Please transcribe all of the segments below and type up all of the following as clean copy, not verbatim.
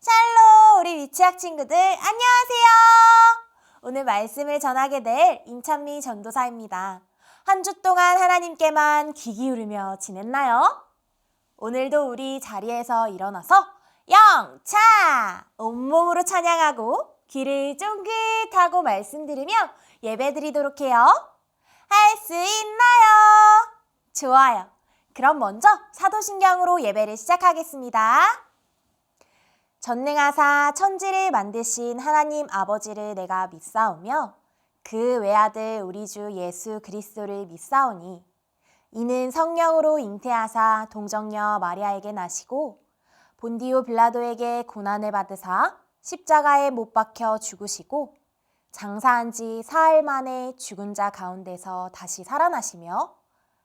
샬롬, 우리 위치학 친구들 안녕하세요. 오늘 말씀을 전하게 될 임찬미 전도사입니다. 한 주 동안 하나님께만 귀 기울이며 지냈나요? 오늘도 우리 자리에서 일어나서 영차! 온몸으로 찬양하고 귀를 쫑긋하고 말씀 들으며 예배 드리도록 해요. 할 수 있나요? 좋아요. 그럼 먼저 사도신경으로 예배를 시작하겠습니다. 전능하사 천지를 만드신 하나님 아버지를 내가 믿사오며 그 외아들 우리 주 예수 그리스도를 믿사오니 이는 성령으로 잉태하사 동정녀 마리아에게 나시고 본디오 빌라도에게 고난을 받으사 십자가에 못 박혀 죽으시고 장사한 지 사흘 만에 죽은 자 가운데서 다시 살아나시며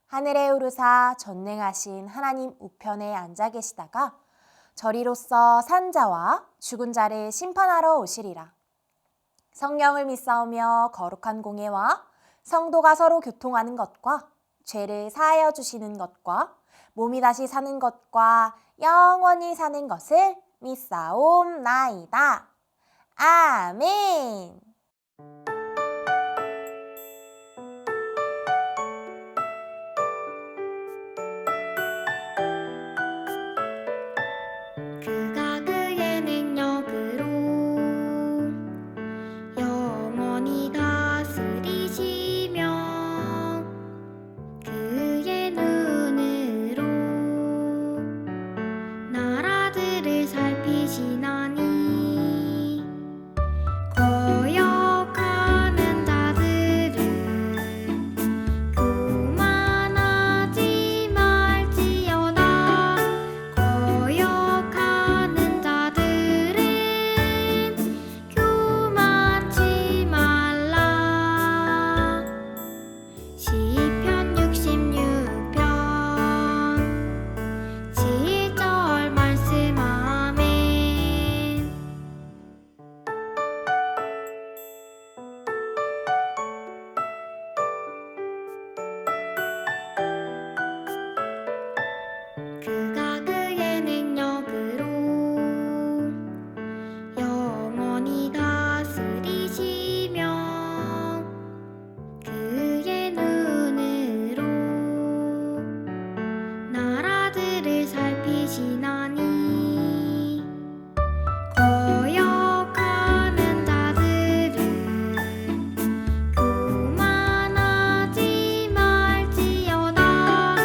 하늘에 오르사 전능하신 하나님 우편에 앉아 계시다가 저리로서 산 자와 죽은 자를 심판하러 오시리라. 성령을 믿사오며 거룩한 공예와 성도가 서로 교통하는 것과 죄를 사하여 주시는 것과 몸이 다시 사는 것과 영원히 사는 것을 믿사옵나이다. 아멘. 그가 그의 능력으로 영원히 다스리시며 그의 눈으로 나라들을 살피시나니 거역하는 자들을 교만하지 말지어다. 거역하는 자들은 교만치 말라. 시편 66편 7절 말씀. 아멘. 그가 그의 능력으로 영원히 다스리시며 그의 눈으로 나라들을 살피시나니 거역하는 자들을 교만하지 말지어다.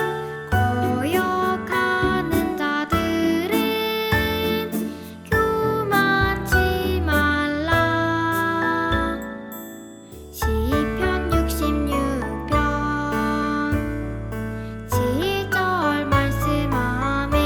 거역하는 자들은 교만치 말라. 시편 66편 7절 말씀. 아멘.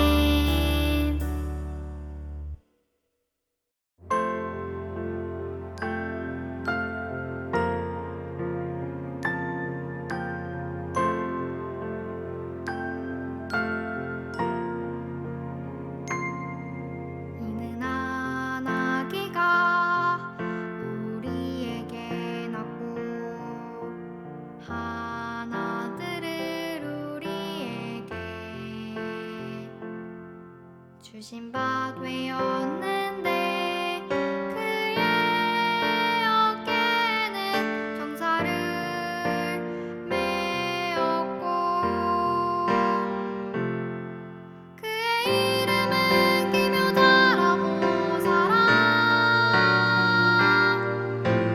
이는 한 아기가 우리에게 낳고 한 아들을 우리에게 주신 바 되었는데 그의 어깨에는 정사를 메었고 그의 이름은 기묘 자라고 살아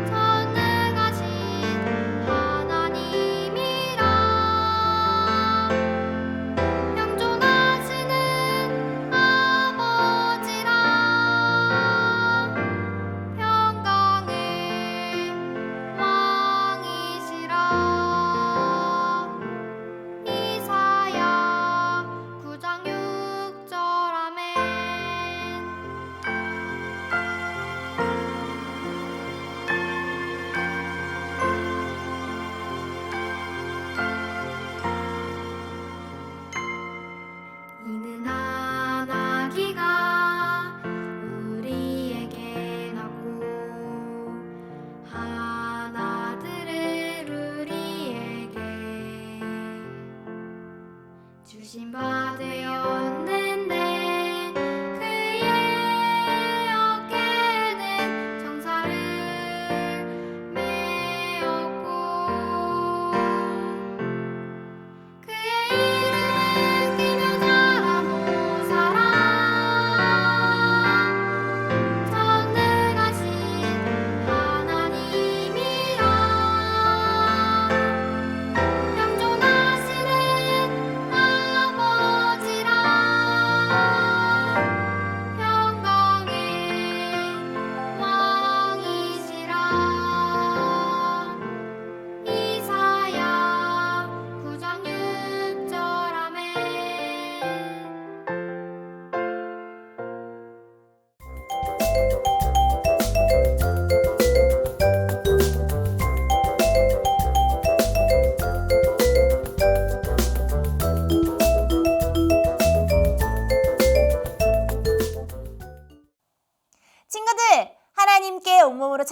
전능하신 하나님이라. 영존하시는 아버지라. 평강의 왕이시라. 이사야 9장 6절. 아멘. 이는 한 아기가 우리에게 낳고 한 아들을 우리에게 주신 바 되었는데 그의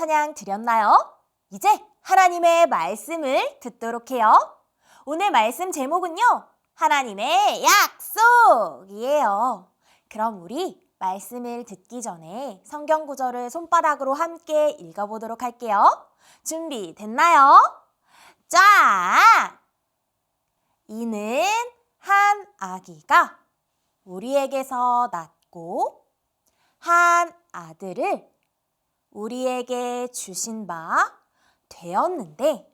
찬양 드렸나요? 이제 하나님의 말씀을 듣도록 해요. 오늘 말씀 제목은요, 하나님의 약속이에요. 그럼 우리 말씀을 듣기 전에 성경 구절을 손바닥으로 함께 읽어보도록 할게요. 준비됐나요? 자! 이는 한 아기가 우리에게서 낳고 한 아들을 우리에게 주신 바 되었는데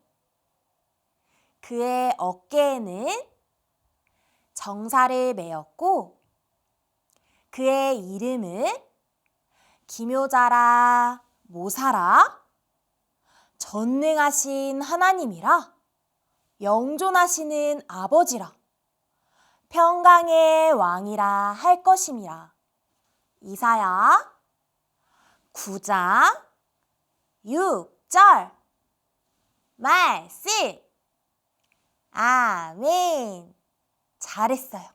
그의 어깨에는 정사를 메었고 그의 이름은 기묘자라 모사라 전능하신 하나님이라 영존하시는 아버지라 평강의 왕이라 할 것임이라. 이사야 9장 6절 말씀. 아멘. 잘했어요.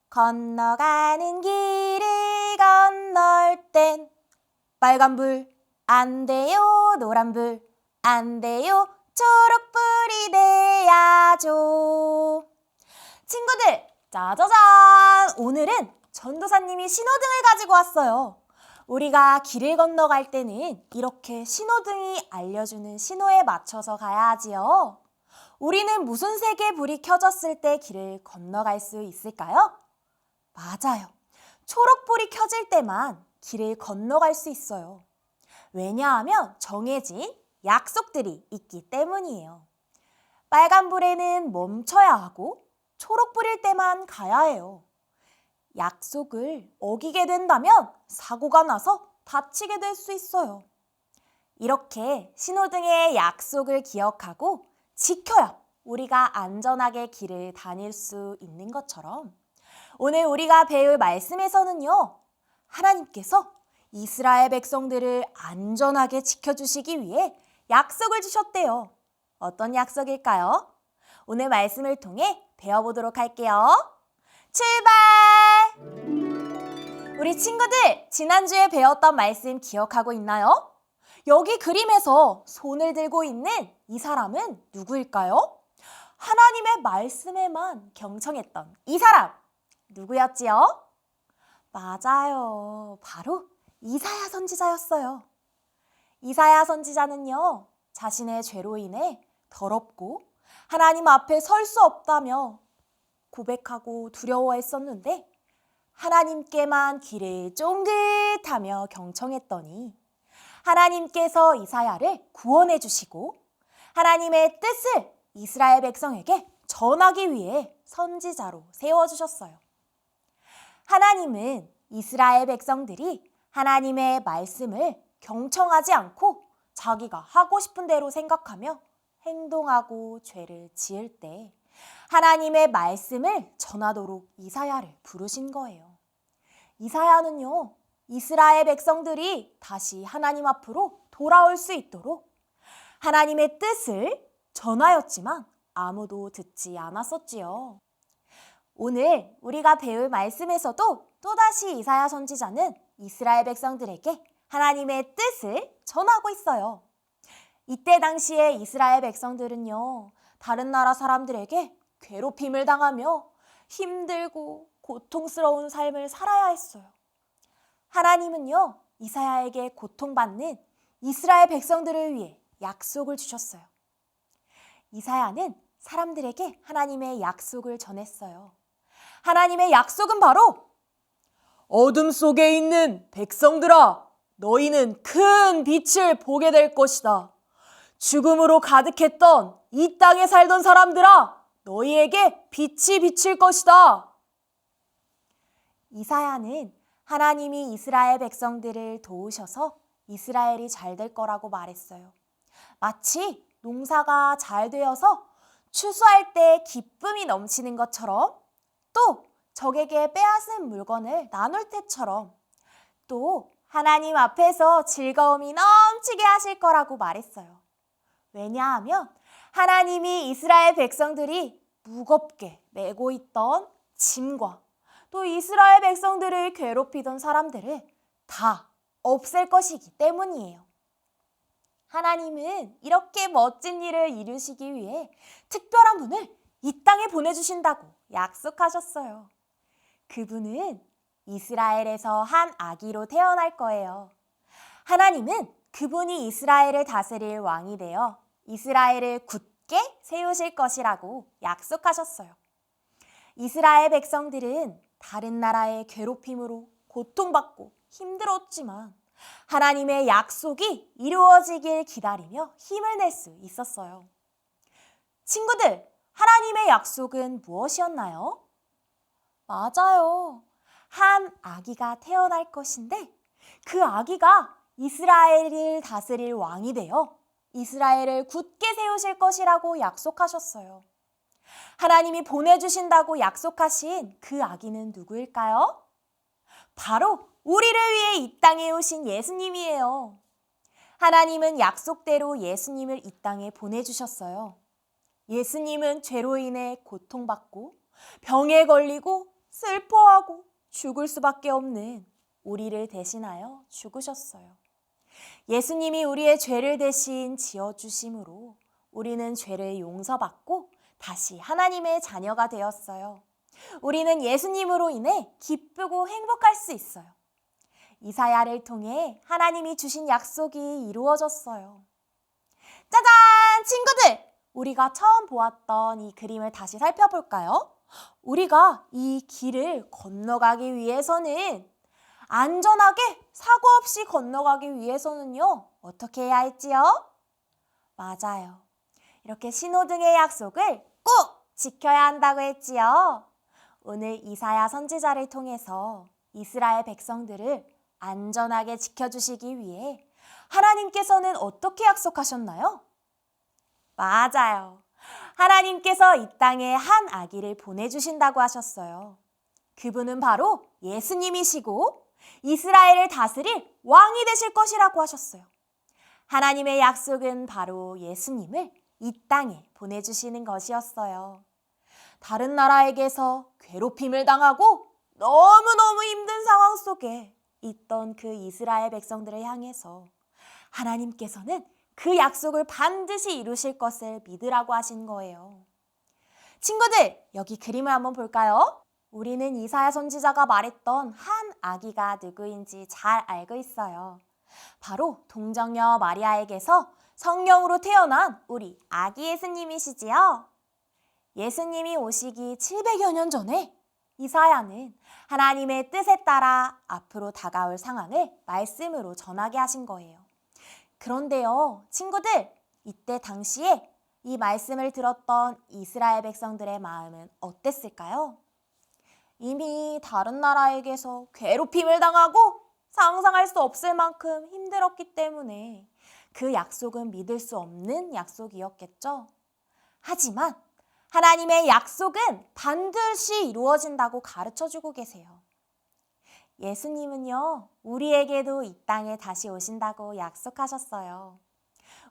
건너가는 길을 건널 땐 빨간불 안 돼요, 노란불 안 돼요, 초록불이 돼야죠. 친구들, 짜자잔! 오늘은 전도사님이 신호등을 가지고 왔어요. 우리가 길을 건너갈 때는 이렇게 신호등이 알려주는 신호에 맞춰서 가야 하지요. 우리는 무슨 색의 불이 켜졌을 때 길을 건너갈 수 있을까요? 맞아요. 초록불이 켜질 때만 길을 건너갈 수 있어요. 왜냐하면 정해진 약속들이 있기 때문이에요. 빨간불에는 멈춰야 하고 초록불일 때만 가야 해요. 약속을 어기게 된다면 사고가 나서 다치게 될 수 있어요. 이렇게 신호등의 약속을 기억하고 지켜야 우리가 안전하게 길을 다닐 수 있는 것처럼 오늘 우리가 배울 말씀에서는요, 하나님께서 이스라엘 백성들을 안전하게 지켜주시기 위해 약속을 주셨대요. 어떤 약속일까요? 오늘 말씀을 통해 배워보도록 할게요. 출발! 우리 친구들, 지난주에 배웠던 말씀 기억하고 있나요? 여기 그림에서 손을 들고 있는 이 사람은 누구일까요? 하나님의 말씀에만 경청했던 이 사람, 누구였지요? 맞아요. 바로 이사야 선지자였어요. 이사야 선지자는요, 자신의 죄로 인해 더럽고 하나님 앞에 설 수 없다며 고백하고 두려워했었는데 하나님께만 귀를 쫑긋하며 경청했더니 하나님께서 이사야를 구원해 주시고 하나님의 뜻을 이스라엘 백성에게 전하기 위해 선지자로 세워주셨어요. 하나님은 이스라엘 백성들이 하나님의 말씀을 경청하지 않고 자기가 하고 싶은 대로 생각하며 행동하고 죄를 지을 때 하나님의 말씀을 전하도록 이사야를 부르신 거예요. 이사야는요, 이스라엘 백성들이 다시 하나님 앞으로 돌아올 수 있도록 하나님의 뜻을 전하였지만 아무도 듣지 않았었지요. 오늘 우리가 배울 말씀에서도 또다시 이사야 선지자는 이스라엘 백성들에게 하나님의 뜻을 전하고 있어요. 이때 당시에 이스라엘 백성들은요, 다른 나라 사람들에게 괴롭힘을 당하며 힘들고 고통스러운 삶을 살아야 했어요. 하나님은요, 이사야에게 고통받는 이스라엘 백성들을 위해 약속을 주셨어요. 이사야는 사람들에게 하나님의 약속을 전했어요. 하나님의 약속은 바로 어둠 속에 있는 백성들아, 너희는 큰 빛을 보게 될 것이다. 죽음으로 가득했던 이 땅에 살던 사람들아, 너희에게 빛이 비칠 것이다. 이사야는 하나님이 이스라엘 백성들을 도우셔서 이스라엘이 잘 될 거라고 말했어요. 마치 농사가 잘 되어서 추수할 때 기쁨이 넘치는 것처럼, 또 적에게 빼앗은 물건을 나눌 때처럼, 또 하나님 앞에서 즐거움이 넘치게 하실 거라고 말했어요. 왜냐하면 하나님이 이스라엘 백성들이 무겁게 메고 있던 짐과 또 이스라엘 백성들을 괴롭히던 사람들을 다 없앨 것이기 때문이에요. 하나님은 이렇게 멋진 일을 이루시기 위해 특별한 분을 이 땅에 보내주신다고 약속하셨어요. 그분은 이스라엘에서 한 아기로 태어날 거예요. 하나님은 그분이 이스라엘을 다스릴 왕이 되어 이스라엘을 굳게 세우실 것이라고 약속하셨어요. 이스라엘 백성들은 다른 나라의 괴롭힘으로 고통받고 힘들었지만 하나님의 약속이 이루어지길 기다리며 힘을 낼 수 있었어요. 친구들, 하나님의 약속은 무엇이었나요? 맞아요. 한 아기가 태어날 것인데 그 아기가 이스라엘을 다스릴 왕이 되어 이스라엘을 굳게 세우실 것이라고 약속하셨어요. 하나님이 보내주신다고 약속하신 그 아기는 누구일까요? 바로 우리를 위해 이 땅에 오신 예수님이에요. 하나님은 약속대로 예수님을 이 땅에 보내주셨어요. 예수님은 죄로 인해 고통받고 병에 걸리고 슬퍼하고 죽을 수밖에 없는 우리를 대신하여 죽으셨어요. 예수님이 우리의 죄를 대신 지어주심으로 우리는 죄를 용서받고 다시 하나님의 자녀가 되었어요. 우리는 예수님으로 인해 기쁘고 행복할 수 있어요. 이사야를 통해 하나님이 주신 약속이 이루어졌어요. 짜잔! 친구들! 우리가 처음 보았던 이 그림을 다시 살펴볼까요? 우리가 이 길을 건너가기 위해서는 안전하게 사고 없이 건너가기 위해서는요, 어떻게 해야 할지요? 맞아요. 이렇게 신호등의 약속을 꼭 지켜야 한다고 했지요. 오늘 이사야 선지자를 통해서 이스라엘 백성들을 안전하게 지켜주시기 위해 하나님께서는 어떻게 약속하셨나요? 맞아요. 하나님께서 이 땅에 한 아기를 보내주신다고 하셨어요. 그분은 바로 예수님이시고 이스라엘을 다스릴 왕이 되실 것이라고 하셨어요. 하나님의 약속은 바로 예수님을 이 땅에 보내주시는 것이었어요. 다른 나라에게서 괴롭힘을 당하고 너무너무 힘든 상황 속에 있던 그 이스라엘 백성들을 향해서 하나님께서는 그 약속을 반드시 이루실 것을 믿으라고 하신 거예요. 친구들, 여기 그림을 한번 볼까요? 우리는 이사야 선지자가 말했던 한 아기가 누구인지 잘 알고 있어요. 바로 동정녀 마리아에게서 성령으로 태어난 우리 아기 예수님이시지요. 예수님이 오시기 700여 년 전에 이사야는 하나님의 뜻에 따라 앞으로 다가올 상황을 말씀으로 전하게 하신 거예요. 그런데요, 친구들, 이때 당시에 이 말씀을 들었던 이스라엘 백성들의 마음은 어땠을까요? 이미 다른 나라에게서 괴롭힘을 당하고 상상할 수 없을 만큼 힘들었기 때문에 그 약속은 믿을 수 없는 약속이었겠죠. 하지만 하나님의 약속은 반드시 이루어진다고 가르쳐주고 계세요. 예수님은요, 우리에게도 이 땅에 다시 오신다고 약속하셨어요.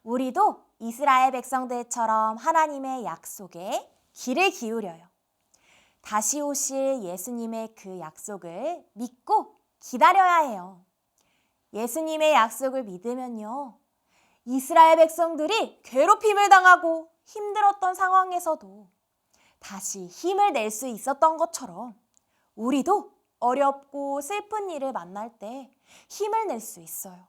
우리도 이스라엘 백성들처럼 하나님의 약속에 귀를 기울여요. 다시 오실 예수님의 그 약속을 믿고 기다려야 해요. 예수님의 약속을 믿으면요, 이스라엘 백성들이 괴롭힘을 당하고 힘들었던 상황에서도 다시 힘을 낼 수 있었던 것처럼 우리도 어렵고 슬픈 일을 만날 때 힘을 낼 수 있어요.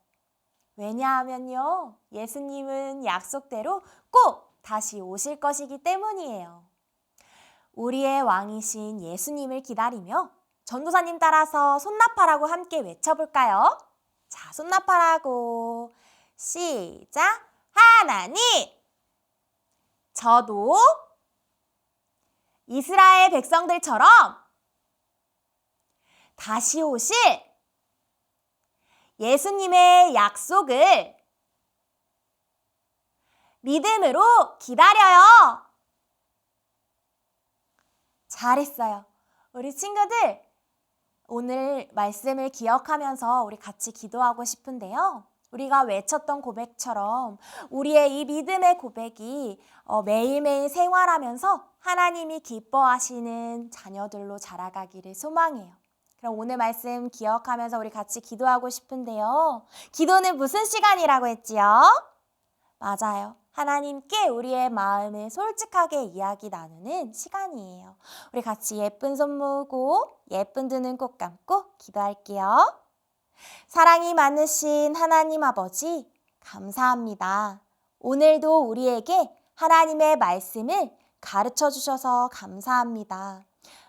왜냐하면요, 예수님은 약속대로 꼭 다시 오실 것이기 때문이에요. 우리의 왕이신 예수님을 기다리며 전도사님 따라서 손나파라고 함께 외쳐볼까요? 자, 손나파라고 시작! 하나님! 저도 이스라엘 백성들처럼 다시 오실 예수님의 약속을 믿음으로 기다려요. 잘했어요. 우리 친구들, 오늘 말씀을 기억하면서 우리 같이 기도하고 싶은데요. 우리가 외쳤던 고백처럼 우리의 이 믿음의 고백이 매일매일 생활하면서 하나님이 기뻐하시는 자녀들로 자라가기를 소망해요. 그럼 오늘 말씀 기억하면서 우리 같이 기도하고 싶은데요. 기도는 무슨 시간이라고 했지요? 맞아요. 하나님께 우리의 마음을 솔직하게 이야기 나누는 시간이에요. 우리 같이 예쁜 손 모으고 예쁜 두 눈 꼭 감고 기도할게요. 사랑이 많으신 하나님 아버지, 감사합니다. 오늘도 우리에게 하나님의 말씀을 가르쳐 주셔서 감사합니다.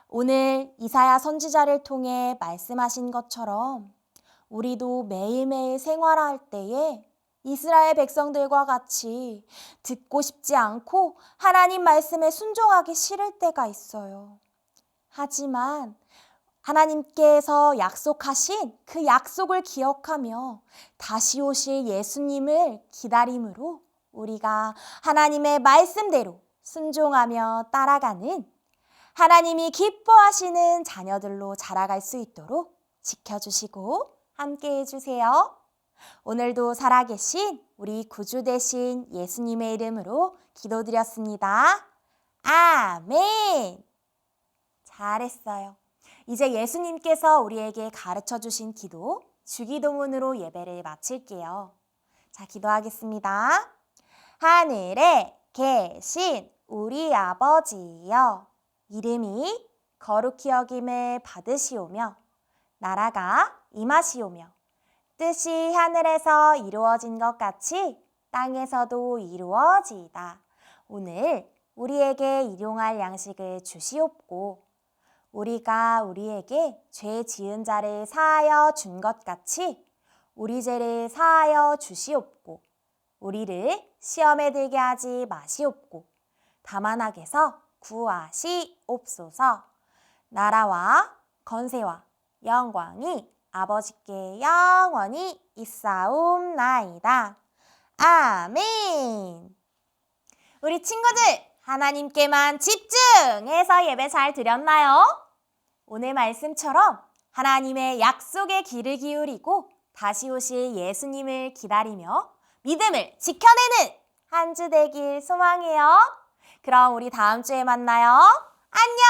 오늘 이사야 선지자를 통해 말씀하신 것처럼 우리도 매일매일 생활할 때에 이스라엘 백성들과 같이 듣고 싶지 않고 하나님 말씀에 순종하기 싫을 때가 있어요. 하지만 하나님께서 약속하신 그 약속을 기억하며 다시 오실 예수님을 기다림으로 우리가 하나님의 말씀대로 순종하며 따라가는 하나님이 기뻐하시는 자녀들로 자라갈 수 있도록 지켜주시고 함께 해주세요. 오늘도 살아계신 우리 구주 되신 예수님의 이름으로 기도드렸습니다. 아멘. 잘했어요. 이제 예수님께서 우리에게 가르쳐 주신 기도, 주기도문으로 예배를 마칠게요. 자, 기도하겠습니다. 하늘에 계신 우리 아버지여, 이름이 거룩히 여김을 받으시오며 나라가 임하시오며 뜻이 하늘에서 이루어진 것 같이 땅에서도 이루어지이다. 오늘 우리에게 일용할 양식을 주시옵고 우리가 우리에게 죄 지은 자를 사하여 준 것 같이 우리 죄를 사하여 주시옵고 우리를 시험에 들게 하지 마시옵고 다만 악에서 구하시옵소서. 나라와 건세와 영광이 아버지께 영원히 있사옵나이다. 아멘. 우리 친구들, 하나님께만 집중해서 예배 잘 드렸나요? 오늘 말씀처럼 하나님의 약속의 귀를 기울이고 다시 오실 예수님을 기다리며 믿음을 지켜내는 한 주 되길 소망해요. 그럼 우리 다음 주에 만나요. 안녕!